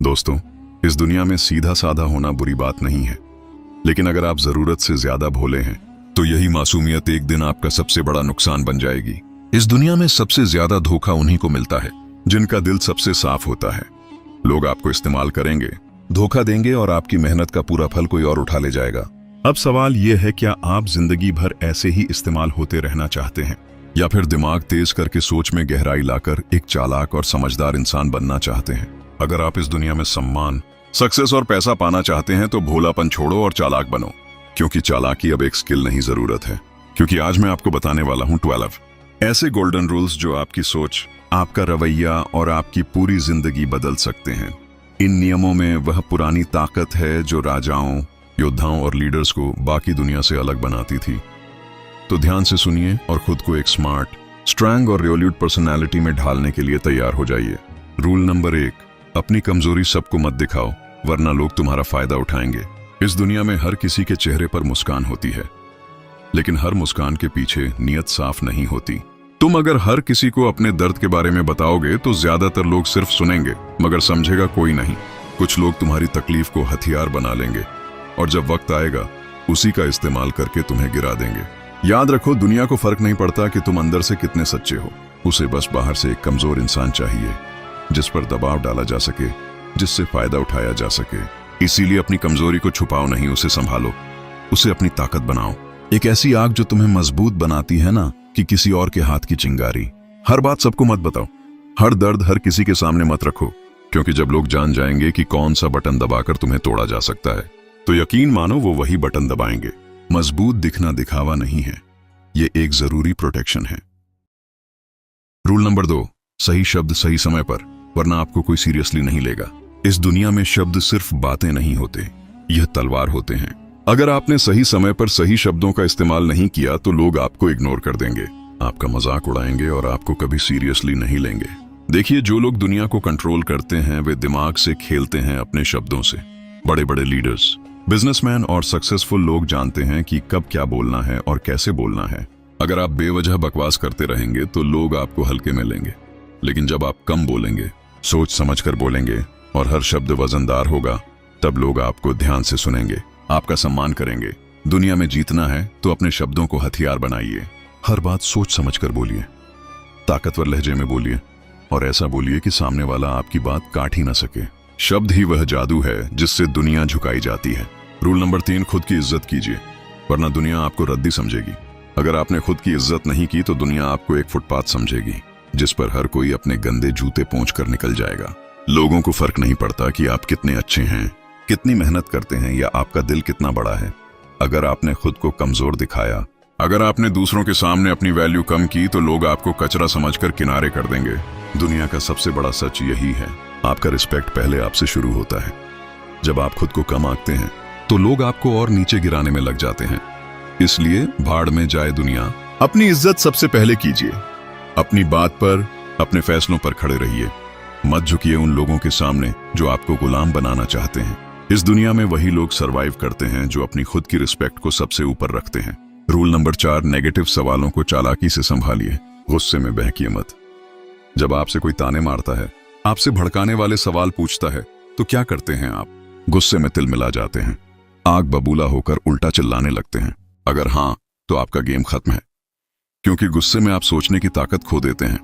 दोस्तों, इस दुनिया में सीधा साधा होना बुरी बात नहीं है, लेकिन अगर आप जरूरत से ज्यादा भोले हैं तो यही मासूमियत एक दिन आपका सबसे बड़ा नुकसान बन जाएगी। इस दुनिया में सबसे ज्यादा धोखा उन्हीं को मिलता है जिनका दिल सबसे साफ होता है। लोग आपको इस्तेमाल करेंगे, धोखा देंगे और आपकी मेहनत का पूरा फल कोई और उठा ले जाएगा। अब सवाल यह है, क्या आप जिंदगी भर ऐसे ही इस्तेमाल होते रहना चाहते हैं या फिर दिमाग तेज करके सोच में गहराई लाकर एक चालाक और समझदार इंसान बनना चाहते हैं? अगर आप इस दुनिया में सम्मान, सक्सेस और पैसा पाना चाहते हैं तो भोलापन छोड़ो और चालाक बनो, क्योंकि चालाकी अब एक स्किल नहीं जरूरत है। क्योंकि आज मैं आपको बताने वाला हूं 12 ऐसे गोल्डन रूल्स जो आपकी सोच, आपका रवैया और आपकी पूरी जिंदगी बदल सकते हैं। इन नियमों में वह पुरानी ताकत है जो राजाओं, योद्धाओं और लीडर्स को बाकी दुनिया से अलग बनाती थी। तो ध्यान से सुनिए और खुद को एक स्मार्ट, स्ट्रांग और रियोल्यूट पर्सनैलिटी में ढालने के लिए तैयार हो जाइए। रूल नंबर 1, अपनी कमजोरी सबको मत दिखाओ, वरना लोग तुम्हारा फायदा उठाएंगे। इस दुनिया में हर किसी के चेहरे पर मुस्कान होती है, लेकिन हर मुस्कान के पीछे नीयत साफ नहीं होती। तुम अगर हर किसी को अपने दर्द के बारे में बताओगे तो ज्यादातर लोग सिर्फ सुनेंगे, मगर समझेगा कोई नहीं। कुछ लोग तुम्हारी तकलीफ को हथियार बना लेंगे और जब वक्त आएगा उसी का इस्तेमाल करके तुम्हें गिरा देंगे। याद रखो, दुनिया को फर्क नहीं पड़ता कि तुम अंदर से कितने सच्चे हो। उसे बस बाहर से एक कमजोर इंसान चाहिए जिस पर दबाव डाला जा सके, जिससे फायदा उठाया जा सके। इसीलिए अपनी कमजोरी को छुपाओ नहीं, उसे संभालो, उसे अपनी ताकत बनाओ। एक ऐसी आग जो तुम्हें मजबूत बनाती है ना कि किसी और के हाथ की चिंगारी। हर बात सबको मत बताओ, हर दर्द हर किसी के सामने मत रखो, क्योंकि जब लोग जान जाएंगे कि कौन सा बटन दबाकर तुम्हें तोड़ा जा सकता है तो यकीन मानो वो वही बटन दबाएंगे। मजबूत दिखना दिखावा नहीं है, ये एक जरूरी प्रोटेक्शन है। रूल नंबर 2, सही शब्द सही समय पर, वरना आपको कोई सीरियसली नहीं लेगा। इस दुनिया में शब्द सिर्फ बातें नहीं होते, यह तलवार होते हैं। अगर आपने सही समय पर सही शब्दों का इस्तेमाल नहीं किया तो लोग आपको इग्नोर कर देंगे, आपका मजाक उड़ाएंगे और आपको कभी सीरियसली नहीं लेंगे। देखिए, जो लोग दुनिया को कंट्रोल करते हैं वे दिमाग से खेलते हैं अपने शब्दों से। बड़े बड़े लीडर्स, बिजनेसमैन और सक्सेसफुल लोग जानते हैं कि कब क्या बोलना है और कैसे बोलना है। अगर आप बेवजह बकवास करते रहेंगे तो लोग आपको हल्के में लेंगे, लेकिन जब आप कम बोलेंगे, सोच समझकर बोलेंगे और हर शब्द वजनदार होगा, तब लोग आपको ध्यान से सुनेंगे, आपका सम्मान करेंगे। दुनिया में जीतना है तो अपने शब्दों को हथियार बनाइए। हर बात सोच समझकर बोलिए, ताकतवर लहजे में बोलिए और ऐसा बोलिए कि सामने वाला आपकी बात काट ही ना सके। शब्द ही वह जादू है जिससे दुनिया झुकाई जाती है। रूल नंबर 3, खुद की इज्जत कीजिए, वरना दुनिया आपको रद्दी समझेगी। अगर आपने खुद की इज्जत नहीं की तो दुनिया आपको एक फुटपाथ समझेगी जिस पर हर कोई अपने गंदे जूते पोंछकर निकल जाएगा। लोगों को फर्क नहीं पड़ता कि आप कितने अच्छे हैं, कितनी मेहनत करते हैं या आपका दिल कितना बड़ा है। अगर आपने खुद को कमजोर दिखाया, अगर आपने दूसरों के सामने अपनी वैल्यू कम की तो लोग आपको कचरा समझकर किनारे कर देंगे। दुनिया का सबसे बड़ा सच यही है, आपका रिस्पेक्ट पहले आपसे शुरू होता है। जब आप खुद को कम आंकते हैं तो लोग आपको और नीचे गिराने में लग जाते हैं। इसलिए भाड़ में जाए दुनिया, अपनी इज्जत सबसे पहले कीजिए। अपनी बात पर, अपने फैसलों पर खड़े रहिए। मत झुकिए उन लोगों के सामने जो आपको गुलाम बनाना चाहते हैं। इस दुनिया में वही लोग सरवाइव करते हैं जो अपनी खुद की रिस्पेक्ट को सबसे ऊपर रखते हैं। रूल नंबर 4, नेगेटिव सवालों को चालाकी से संभालिए, गुस्से में बहकिए मत। जब आपसे कोई ताने मारता है, आपसे भड़काने वाले सवाल पूछता है तो क्या करते हैं आप? गुस्से में तिल मिला जाते हैं, आग बबूला होकर उल्टा चिल्लाने लगते हैं। अगर हाँ तो आपका गेम खत्म है, क्योंकि गुस्से में आप सोचने की ताकत खो देते हैं।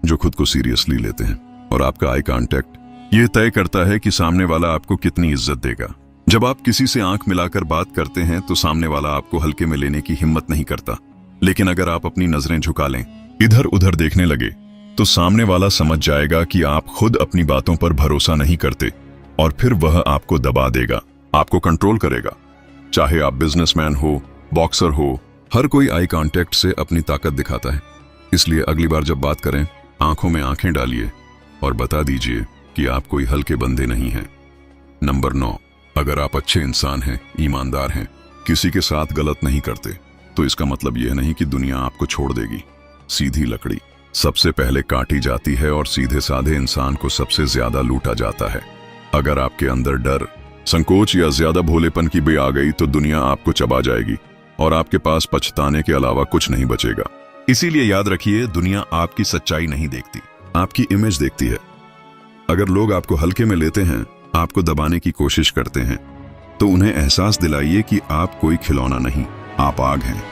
जो खुद को सीरियसली लेते हैं और आपका आई कांटेक्ट यह तय करता है कि सामने वाला आपको कितनी इज्जत देगा। जब आप किसी से आंख मिलाकर बात करते हैं तो सामने वाला आपको हल्के में लेने की हिम्मत नहीं करता, लेकिन अगर आप अपनी नजरें झुका लें, इधर उधर देखने लगे, तो सामने वाला समझ जाएगा कि आप खुद अपनी बातों पर भरोसा नहीं करते और फिर वह आपको दबा देगा, आपको कंट्रोल करेगा। चाहे आप बिजनेसमैन हो, बॉक्सर हो, हर कोई आई कांटेक्ट से अपनी ताकत दिखाता है। इसलिए अगली बार जब बात करें, आंखों में आंखें डालिए और बता दीजिए कि आप कोई हल्के बंदे नहीं हैं। नंबर 9, अगर आप अच्छे इंसान हैं, ईमानदार हैं, किसी के साथ गलत नहीं करते, तो इसका मतलब यह नहीं कि दुनिया आपको छोड़ देगी। सीधी लकड़ी सबसे पहले काटी जाती है और सीधे साधे इंसान को सबसे ज्यादा लूटा जाता है। अगर आपके अंदर डर, संकोच या ज्यादा भोलेपन की बे आ गई तो दुनिया आपको चबा जाएगी और आपके पास पछताने के अलावा कुछ नहीं बचेगा। इसीलिए याद रखिए, दुनिया आपकी सच्चाई नहीं देखती, आपकी इमेज देखती है। अगर लोग आपको हल्के में लेते हैं, आपको दबाने की कोशिश करते हैं, तो उन्हें एहसास दिलाइए कि आप कोई खिलौना नहीं, आप आग हैं।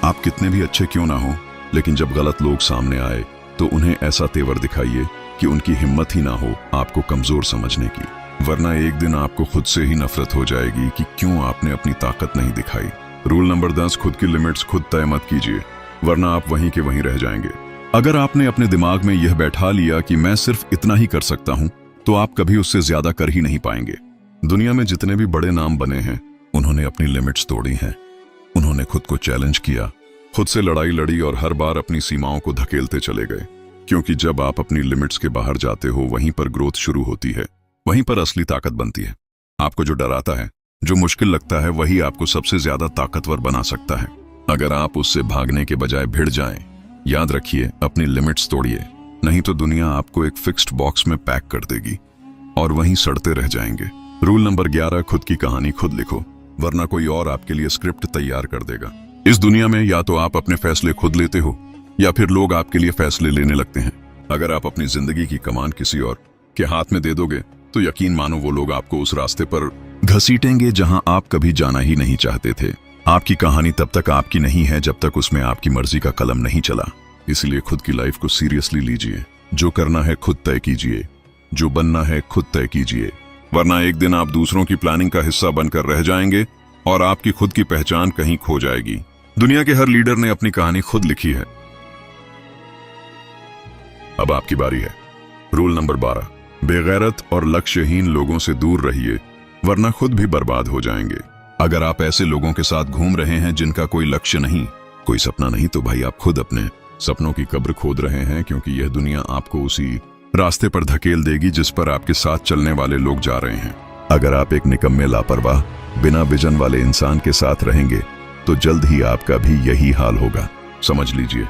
आप कितने भी अच्छे क्यों ना हो, लेकिन जब गलत लोग सामने आए तो उन्हें ऐसा तेवर दिखाइए कि उनकी हिम्मत ही ना हो आपको कमजोर समझने की, वरना एक दिन आपको खुद से ही नफरत हो जाएगी कि क्यों आपने अपनी ताकत नहीं दिखाई। रूल नंबर 10, खुद की लिमिट्स खुद तय मत कीजिए, वरना आप वहीं के वहीं रह जाएंगे। अगर आपने अपने दिमाग में यह बैठा लिया कि मैं सिर्फ इतना ही कर सकता हूं, तो आप कभी उससे ज्यादा कर ही नहीं पाएंगे। दुनिया में जितने भी बड़े नाम बने हैं, उन्होंने अपनी लिमिट्स तोड़ी हैं। उन्होंने खुद को चैलेंज किया, खुद से लड़ाई लड़ी और हर बार अपनी सीमाओं को धकेलते चले गए। क्योंकि जब आप अपनी लिमिट्स के बाहर जाते हो, वहीं पर ग्रोथ शुरू होती है, वहीं पर असली ताकत बनती है। आपको जो डराता है, जो मुश्किल लगता है, वही आपको सबसे ज्यादा ताकतवर बना सकता है। अगर आप उससे भागने के बजाय भिड़ जाएं, याद रखिए, अपनी लिमिट्स तोड़िए, नहीं तो दुनिया आपको एक फिक्स्ड बॉक्स में पैक कर देगी और वहीं सड़ते रह जाएंगे। रूल नंबर 11, खुद की कहानी खुद लिखो, वरना कोई और आपके लिए स्क्रिप्ट तैयार कर देगा। इस दुनिया में या तो आप अपने फैसले खुद लेते हो या फिर लोग आपके लिए फैसले लेने लगते हैं। अगर आप अपनी जिंदगी की कमान किसी और के हाथ में दे दोगे, तो यकीन मानो वो लोग आपको उस रास्ते पर घसीटेंगे जहां आप कभी जाना ही नहीं चाहते थे। आपकी कहानी तब तक आपकी नहीं है जब तक उसमें आपकी मर्जी का कलम नहीं चला। इसलिए खुद की लाइफ को सीरियसली लीजिए। जो करना है खुद तय कीजिए, जो बनना है खुद तय कीजिए, वरना एक दिन आप दूसरों की प्लानिंग का हिस्सा बनकर रह जाएंगे और आपकी खुद की पहचान कहीं खो जाएगी। दुनिया के हर लीडर ने अपनी कहानी खुद लिखी है। अब आपकी बारी है। रूल नंबर 12, बेगैरत और लक्ष्यहीन लोगों से दूर रहिए, वरना खुद भी बर्बाद हो जाएंगे। अगर आप ऐसे लोगों के साथ घूम रहे हैं जिनका कोई लक्ष्य नहीं, कोई सपना नहीं, तो भाई आप खुद अपने सपनों की कब्र खोद रहे हैं, क्योंकि यह दुनिया आपको उसी रास्ते पर धकेल देगी जिस पर आपके साथ चलने वाले लोग जा रहे हैं। अगर आप एक निकम्मे, लापरवाह, बिना विजन वाले इंसान के साथ रहेंगे, तो जल्द ही आपका भी यही हाल होगा। समझ लीजिए,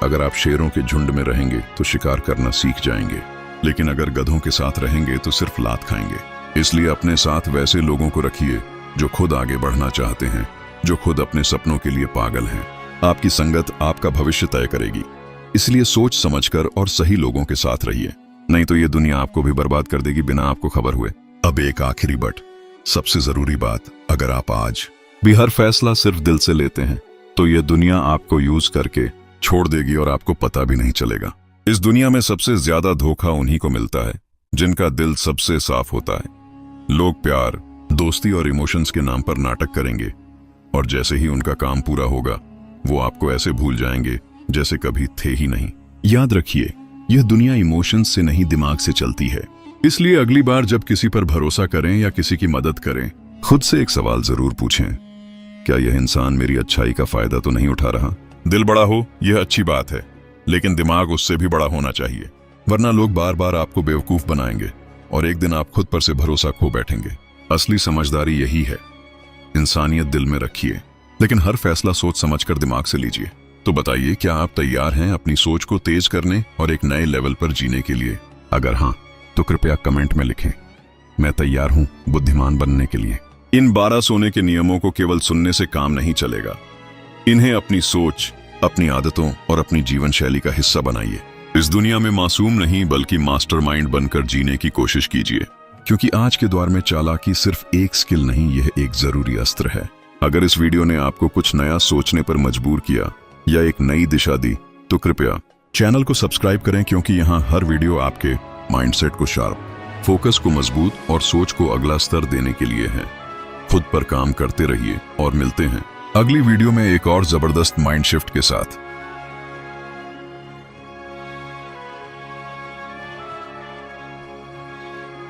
अगर आप शेरों के झुंड में रहेंगे तो शिकार करना सीख जाएंगे, लेकिन अगर गधों के साथ रहेंगे तो सिर्फ लात खाएंगे। इसलिए अपने साथ वैसे लोगों को रखिए जो खुद आगे बढ़ना चाहते हैं, जो खुद अपने सपनों के लिए पागल हैं। आपकी संगत आपका भविष्य तय करेगी, इसलिए सोच समझकर और सही लोगों के साथ रहिए, नहीं तो ये दुनिया आपको भी बर्बाद कर देगी बिना आपको खबर हुए। अब एक आखिरी बट सबसे जरूरी बात, अगर आप आज भी हर फैसला सिर्फ दिल से लेते हैं, तो ये दुनिया आपको यूज करके छोड़ देगी और आपको पता भी नहीं चलेगा। इस दुनिया में सबसे ज्यादा धोखा उन्हीं को मिलता है जिनका दिल सबसे साफ होता है। लोग प्यार, दोस्ती और इमोशंस के नाम पर नाटक करेंगे, और जैसे ही उनका काम पूरा होगा, वो आपको ऐसे भूल जाएंगे जैसे कभी थे ही नहीं। याद रखिए, यह दुनिया इमोशंस से नहीं, दिमाग से चलती है। इसलिए अगली बार जब किसी पर भरोसा करें या किसी की मदद करें, खुद से एक सवाल जरूर पूछें, क्या यह इंसान मेरी अच्छाई का फायदा तो नहीं उठा रहा? दिल बड़ा हो, यह अच्छी बात है, लेकिन दिमाग उससे भी बड़ा होना चाहिए, वरना लोग बार बार आपको बेवकूफ बनाएंगे और एक दिन आप खुद पर से भरोसा खो बैठेंगे। असली समझदारी यही है। इंसानियत दिल में रखिए, लेकिन हर फैसला सोच समझकर दिमाग से लीजिए। तो बताइए, क्या आप तैयार हैं अपनी सोच को तेज करने और एक नए लेवल पर जीने के लिए? अगर हाँ, तो कृपया कमेंट में लिखें, मैं तैयार हूं बुद्धिमान बनने के लिए। इन 12 सोने के नियमों को केवल सुनने से काम नहीं चलेगा। इन्हें अपनी सोच, अपनी आदतों और अपनी जीवन शैली का हिस्सा बनाइए। इस दुनिया में मासूम नहीं बल्कि मास्टरमाइंड बनकर जीने की कोशिश कीजिए, क्योंकि आज के दौर में चालाकी सिर्फ एक स्किल नहीं, यह एक जरूरी अस्त्र है। अगर इस वीडियो ने आपको कुछ नया सोचने पर मजबूर किया या एक नई दिशा दी, तो कृपया चैनल को सब्सक्राइब करें, क्योंकि यहाँ हर वीडियो आपके माइंडसेट को शार्प, फोकस को मजबूत और सोच को अगला स्तर देने के लिए है। खुद पर काम करते रहिए और मिलते हैं अगली वीडियो में एक और जबरदस्त माइंड शिफ्ट के साथ।